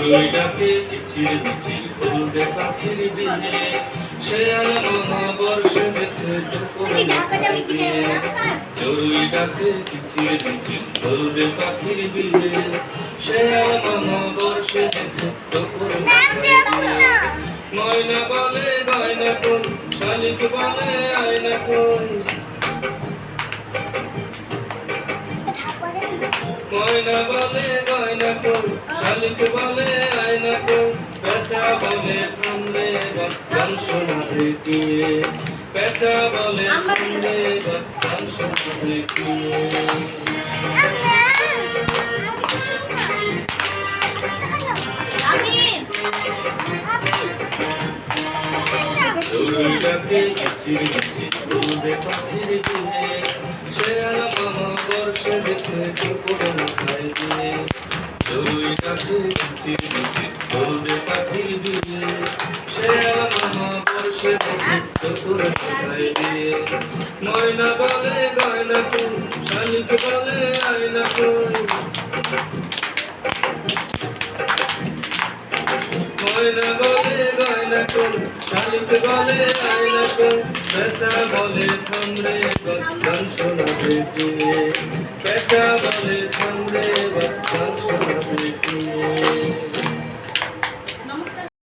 চড়ুই ডাকে কিচির মিচির হলদে পাখির বিয়ে শেয়াল মামা বর্ষে গেছে দুপুরে মাথায় দিয়ে চড়ুই ডাকে কিচির মিচির হলদে পাখির বিয়ে শেয়াল মামা বর্ষে গেছে দুপুরে মাথায় দিয়ে ময়না বলে গয়না কই শালিক বলে আয়না কই ময়না বলে গয়না কই শালিক বলে আয়না কই পেঁচা বলে থামলে গান শোনাবে কে পেঁচা বলে থামলে গান শোনাবে কে চড়ুই ডাকে কিচির মিচির হলদে পাখির বিয়ে শেয়াল মামা বর্ষে গেছে দুপুরে মাথায় দিয়ে চড়ুই ডাকে কিচির মিচির হলদে পাখির বিয়ে শেয়াল মামা বর্ষে গেছে দুপুরে মাথায় দিয়ে ময়না বলে গয়না কই শালিক বলে আয়না কই ময়না বলে গয়না কই শালিক বলে আয়না কই পেঁচা বলে থামলে গান শোনাবে কে পেঁচা বলে